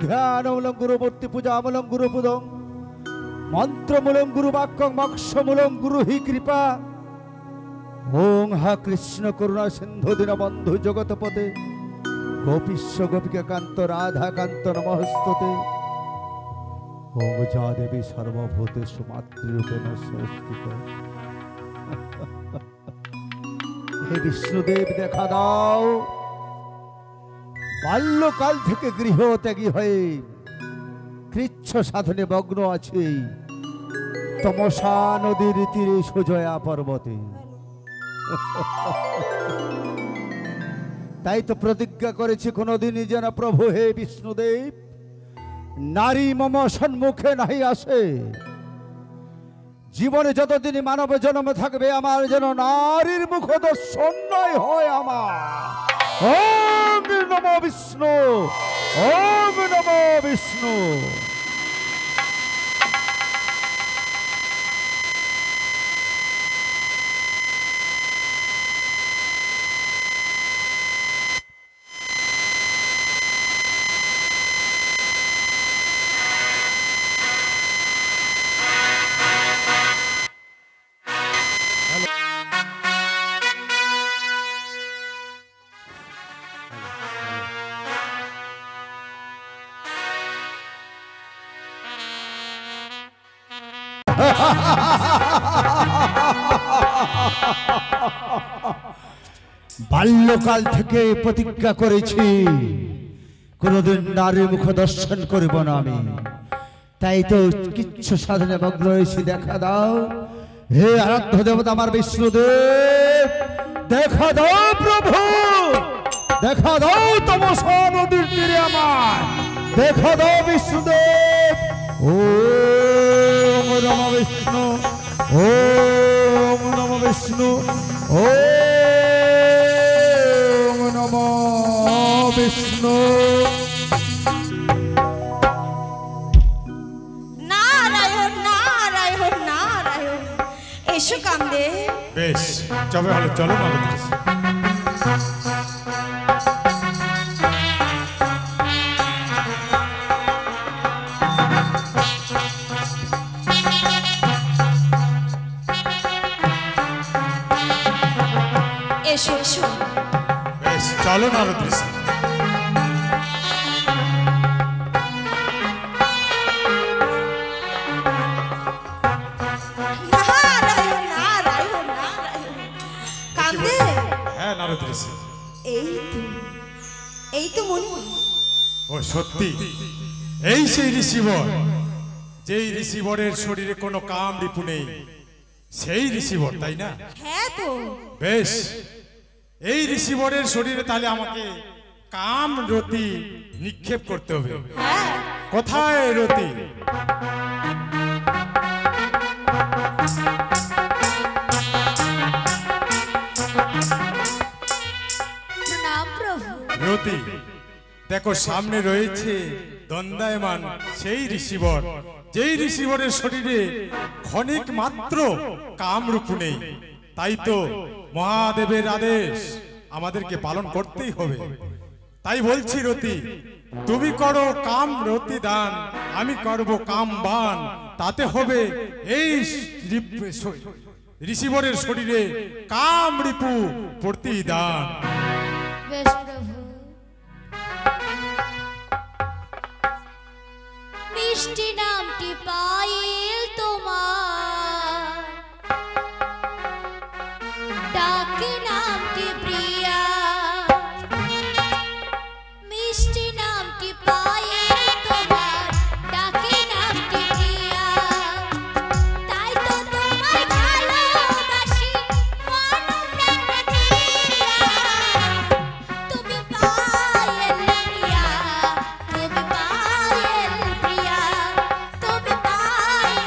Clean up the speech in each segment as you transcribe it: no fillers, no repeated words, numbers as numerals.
ধ্যানমূলং গুরুমূর্তি পূজামূলং গুরুপুদং মন্ত্রমূলং গুরুবাক্যং মোক্ষমূলং গুরু হি কৃপা। ওং হা কৃষ্ণ করুণা সিন্ধু দীনবন্ধু জগৎপতে গোপীশ্ব গোপিকা কান্ত রাধা কান্ত নমস্তুতে। ওং যা দেবী সর্বভূতেষু মাতৃরূপেণ সংস্থিতা। হে বিষ্ণুদেব দেখা দাও। বাল্যকাল থেকে গৃহত্যাগী হয়ে কৃচ্ছ সাধনে মগ্ন আছে তমসা নদীর তীরে সুজয়া পর্বতে। তাই তো প্রতিজ্ঞা করেছি কোনদিনই যেন প্রভু হে বিষ্ণুদেব নারী মম সম্মুখে নাহি আসে। জীবনে যতদিন মানব জন্ম থাকবে আমার যেন নারীর মুখ দর্শন নয় হয় আমার। ওম নমো বিষ্ণু, ওম নমো বিষ্ণু। বাল্যকাল থেকে প্রতিজ্ঞা করেছি কোনদিন নারী মুখ দর্শন করব না আমি। তাই তো কিচ্ছু সাধনে মগ্ন হয়েছি। দেখা দাও হে আরাধ্য দেবতা আমার বিষ্ণুদেব, দেখা দাও প্রভু, দেখা দাও তমসা নদীর তীরে আমার, দেখা দাও বিষ্ণুদেব। ওম নমো বিষ্ণু, ওম নমো বিষ্ণু, ওম নমো বিষ্ণু। নারায়ণ নারায়ণ নারায়ণ। এসো কান্দে। বেশ তবে ভালো, চলো ভালো। এসো এসো। বেশ চলো নারদ ঋষি। নারায়ণ নারায়ণ নারায়ণ। কান্দে। হ্যাঁ নারদ ঋষি। এই তো মনে হয়। ও সত্যি এই সেই ঋষিবর, যেই ঋষিবরের শরীরে কোনো কাম রিপু নেই, সেই ঋষিবর তাই না? হ্যাঁ তো। বেশ এই ঋষিবরের শরীরে তাহলে আমাকে কাম রতি নিক্ষেপ করতে হবে। হ্যাঁ। কোথায় রতি? প্রণাম প্রভু। রতি দেখো সামনে রয়েছে দণ্ডায়মান সেই ঋষিবর, যেই ঋষিবরের শরীরে ক্ষণিক মাত্র কামরূপ নেই। তাই তো মহাদেবের আদেশ আমাদেরকে পালন করতেই হবে। তাই বলছি রতি, তুমি করো কাম রতি দান, আমি করব কাম বান। তাতে হবে এই ঋষিবরের শরীরে কাম রিপু প্রতিদান। বেশ প্রভু। মিষ্টি নামটি পাইল তোমার, ডাকে নামটি প্রিয়া। মিষ্টি নামটি পাইল তোমার, ডাকে নামটি প্রিয়া। তাই তো তোমায় ভালোবাসি মন প্রাণ দিয়া। তুমি পায়েল প্রিয়া, তুমি পায়েল প্রিয়া, তুমি পায়েল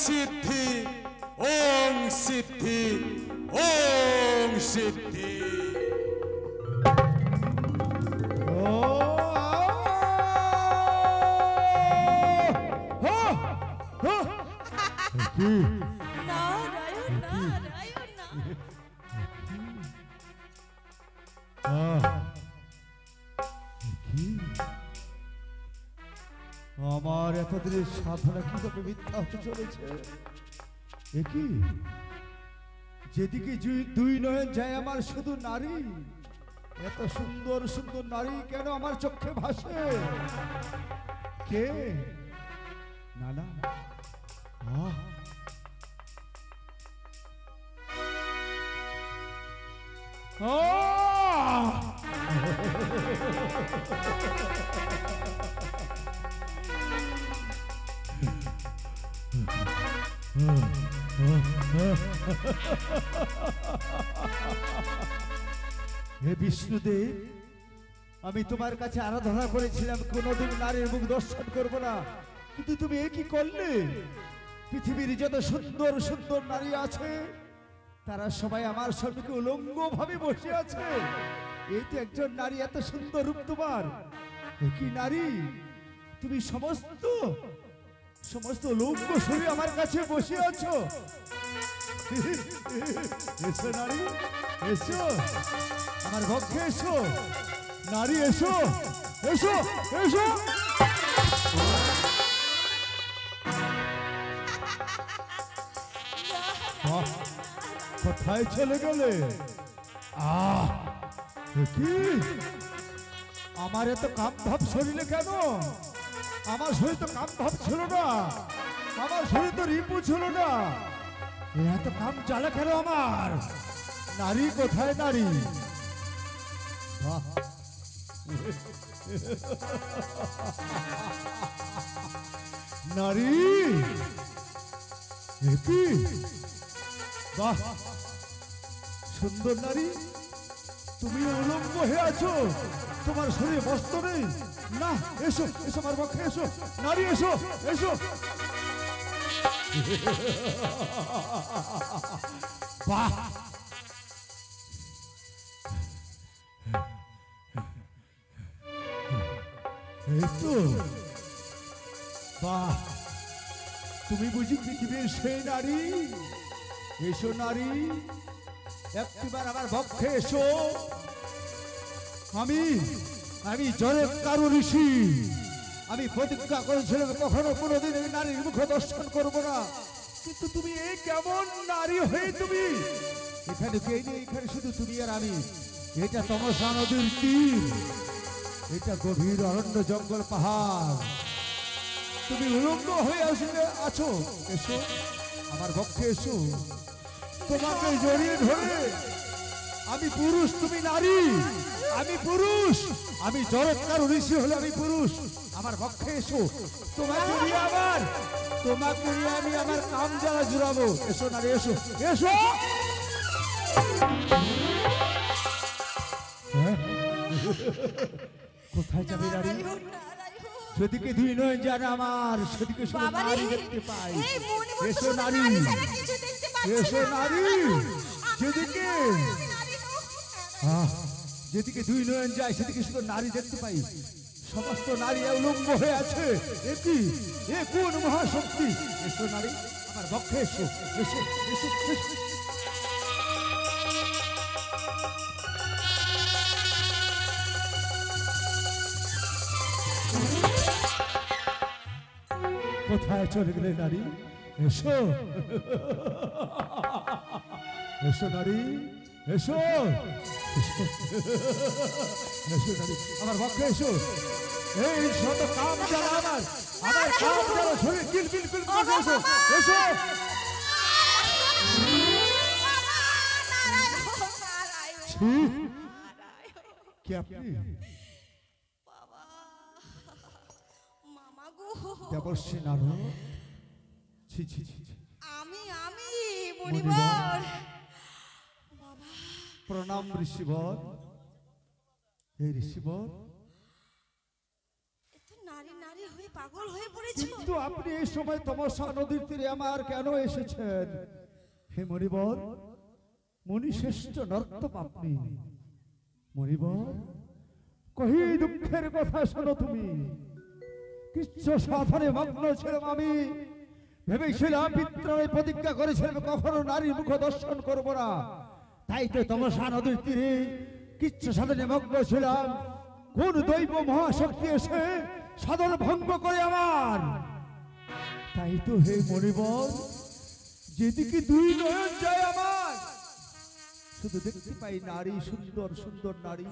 সিদ্ধি ওং সিদ্ধি ওং সিদ্ধি। নারায়ণ নারায়ণ নারায়ণ। আমার এতদিনের সাধনা কি তবে মিথ্যা হতে চলেছে? একই যেদিকে দুই নয়ন যায় আমার শুধু নারী, এত সুন্দর সুন্দর নারী কেন আমার চোখে ভাসে? কে? না না, হে বিষ্ণুদেব, আমি তোমার কাছে আরাধনা করেছিলাম কোনোদিন নারীর মুখ দর্শন করব না, কিন্তু তুমি এ কি করলে? পৃথিবীর যত সুন্দর সুন্দর নারী আছে তারা সবাই আমার সম্মুখে উলঙ্গ ভাবে বসে আছে। এই তো একজন নারী, এত সুন্দর রূপ তোমার। এ কি নারী? তুমি সমস্ত সমস্ত উলঙ্গ শরীর আমার কাছে বসে আছো। এসো নারী, এসো আমার পক্ষে, এসো নারী, এসো এসো এসো। কোথায় চলে গেলে? কি আমার এত কাম ভাব শরীরে কেন? আমার শরীর তো কাম ভাব ছিল না, আমার শরীর তো রিপু ছিল না, এত কাম জ্বালা কেন আমার? নারী কোথায় নারী? নারী কি বাহ, সুন্দর নারী, তুমি উলঙ্গ হয়ে আছো, তোমার শরীরে বস্ত্র নেই না। এসো এসো আমার পক্ষে, এসো নারী, এসো এসো। বাহ, এই তো বাহ, তুমি বুঝি পৃথিবীর সেই নারী? এসো নারী, একটিবার আমার পক্ষে এসো। আমি আমি জরের কারু ঋষি, আমি প্রতিজ্ঞা করেছিলাম কখনো কোনোদিন এই নারীর মুখ দর্শন করবো না, কিন্তু তুমি এই কেমন নারী হয়ে তুমি এখানে কে নেই? এখানে শুধু তুমি আর আমি। এটা তমসা নদীর তীর, এটা গভীর অরণ্য জঙ্গল পাহাড়, তুমি উলঙ্গ হয়ে আছো। এসো আমার পক্ষে, এসো, তোমাকে জড়িয়ে ধরে। আমি পুরুষ, তুমি নারী, আমি পুরুষ, আমি জড়ৎকার ঋষি হলে আমি পুরুষ। আমার পক্ষে এসো, তোমাকে নিয়ে আমি আমার কাম জ্বালা জুড়াবো। এসো নারী, এসো এসো। কোথায় যাবে নারী? সেদিকে দুই নয় যারা আমার, সেদিকে শুধু নারী দেখতে পাই। এসো নারী, এসো নারী, যেদিকে যেদিকে দুই নয়ন যায় সেদিকে শুধু নারী দেখতে পাই। সমস্ত নারী উলঙ্গ হয়ে আছে। এ কোন মহাশক্তি? এসো নারী, আমার পক্ষে এসো, এসো এসো এসো। কোথায় চলে গেলে নারী? এসো এসো নারী, এসো এসো নারী, আমার পক্ষে এসো। এই শত কাম জ্বালা আমার কাম জ্বালা শরীর কিল কিল কিল করে। এসো এসো। কি আপনি? দেবর্ষী নারদ, ছি ছি ছি। আমি মণিবর। প্রণাম ঋষিবর। এই ঋষিবর, নারী নারী হয়ে পাগল হয়ে পড়েছো। কিন্তু আপনি এই সময় তমসা নদীর তীরে আমার কেন এসেছেন? হে মণিবর, মুনিশ্রেষ্ঠ নর্তম আপনি। মণিবর, কহি দুঃখের কথা শোনো তুমি। কিচ্ছু সাধনে মগ্ন ছিলাম আমি, ভেবেছিলাম পিত্রায় প্রতিজ্ঞা করেছিলাম কখনো নারীর মুখ দর্শন করব না। তাই তো তমসা নদীর তীরে কিচ্ছু সাধনে মগ্ন ছিলাম। কোন দৈব মহাশক্তি এসে সাধন ভঙ্গ করে আমার। তাই তো হে মণিবর, যেদিকে দুই নয়ন যায় আমার, শুধু দেখতে পাই নারী, সুন্দর সুন্দর নারী।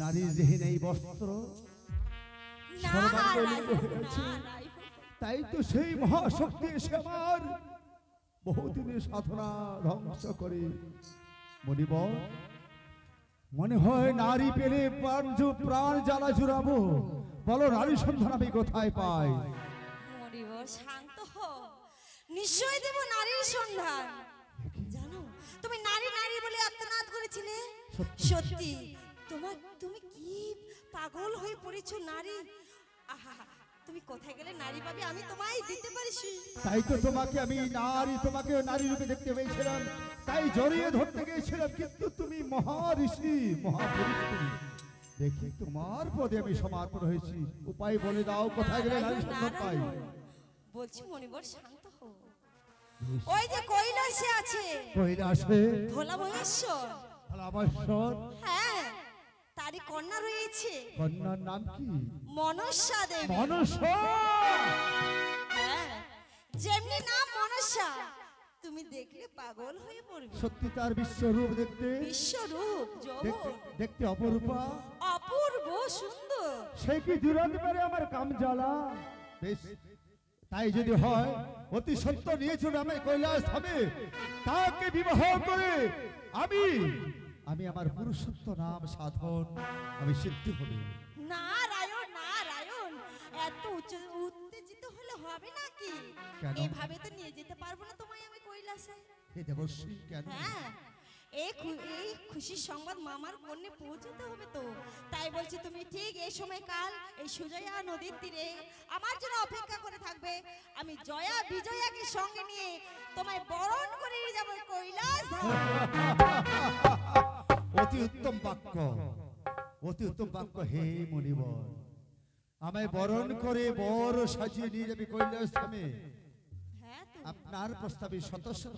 নারীর দেহে নেই বস্ত্র, সর্বাঙ্গ লিঙ্গ হয়ে আছে। তাই তো সেই মহাশক্তি এসে আমার বহুদিনের সাধনা ধ্বংস করে। মণিবর, মনে হয় নারী পেলে প্রাণ জ্বালা জুড়াবো। বলো নারী সন্ধান আমি কোথায় পাই? মরিবর, শান্ত হও, নিশ্চয়ই দেব নারীর সন্ধান। জানো, তুমি নারী নারী বলে আত্মনাদ করেছিলে। সত্যি তুমি কি পাগল হয়ে পড়েছো নারী। আহা, তুমি কোথায় গেলে নারী পাবে, আমি তোমায় দিতে পারিছি। তাই তো তোমাকে আমি তোমাকে নারী রূপে দেখতে পেয়েছিলাম, তাই জড়িয়ে ধরতে গিয়েছিলাম। কিন্তু তুমি মহাঋষি, মহাপুরুষ তুমি। দেখি তোমার পদে আমি সমর্পণ হয়েছি। উপায় বলে দাও, কোথায় গেলে নারী সন্ধান পাই? বলছি মণিবর, শান্ত হও। ওই যে কৈলাসে আছে, কৈলাসে ভোলা মহেশ্বর। ভোলামহেশ্বর, হ্যাঁ, তারই কন্যা রয়েছে। কন্যার নাম কি? মনসা দেবী। মনসা। হ্যাঁ, যেমনি নাম মনসা, তুমি দেখলে পাগল হয়ে পড়বে। সত্যি তার বিশ্বরূপ দেখতে বিশ্বরূপ যৌবন দেখতে অপরূপা, অপূর্ব সুন্দর। সে কি জুড়াতে পারে আমার কামজ্বালা? বেশ, তাই যদি হয় অতি সত্য নিয়ে চলে আমি কৈলাস হবে, তাকে বিবাহ করে আমি আমার পুরুষত্ব নাম সাধন আমি সিদ্ধি হবে। নারায়ণ নারায়ণ, এত উত্তেজিত হলে হবে নাকি? কেন? এইভাবে তো নিয়ে যেতে পারবো না তোমায় আমি কৈলাসে। হে দেবশ্রী, কেন? হ্যাঁ, এই খুশির সংবাদ মামার কন্যে পৌঁছতে হবে তো। তাই বলছি তুমি ঠিক এই সময় কাল এই সুজয়া নদীর তীরে আমার জন্য অপেক্ষা করে থাকবে। আমি জয়া বিজয়াকে সঙ্গে নিয়ে তোমায় বরণ করে নিয়ে যাবো কৈলাস ধাম। অতি উত্তম বাক্য, অতি উত্তম বাক্য। হে মণিবর, আমায় বরণ করে বর সাজিয়ে নিয়ে যাবে কৈলাস ধামে। হ্যাঁ তো, আপনার প্রস্তাবে শতশত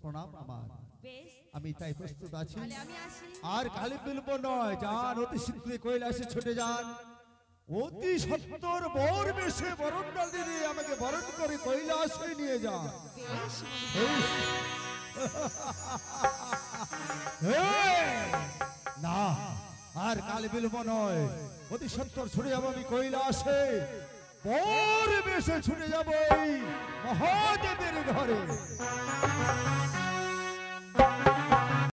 প্রণাম আমার। বেশ, আমি তাই প্রস্তুত আছি। তাহলে আমি আসি। আর কালে বিলম্ব নয়, যান অতি শীঘ্রই কৈলাসে ছুটে যান। অতি সত্তর বর বেশে বরণ দিয়ে আমাকে বরণ করে কৈলাসে নিয়ে যান। বেশ, না, আর কালে বিলম্ব নয়, অতি সত্তর ছুটে যাবো আমি কৈলাসে। বর বেশে ছুটে যাবো এই মহাদেবের ঘরে।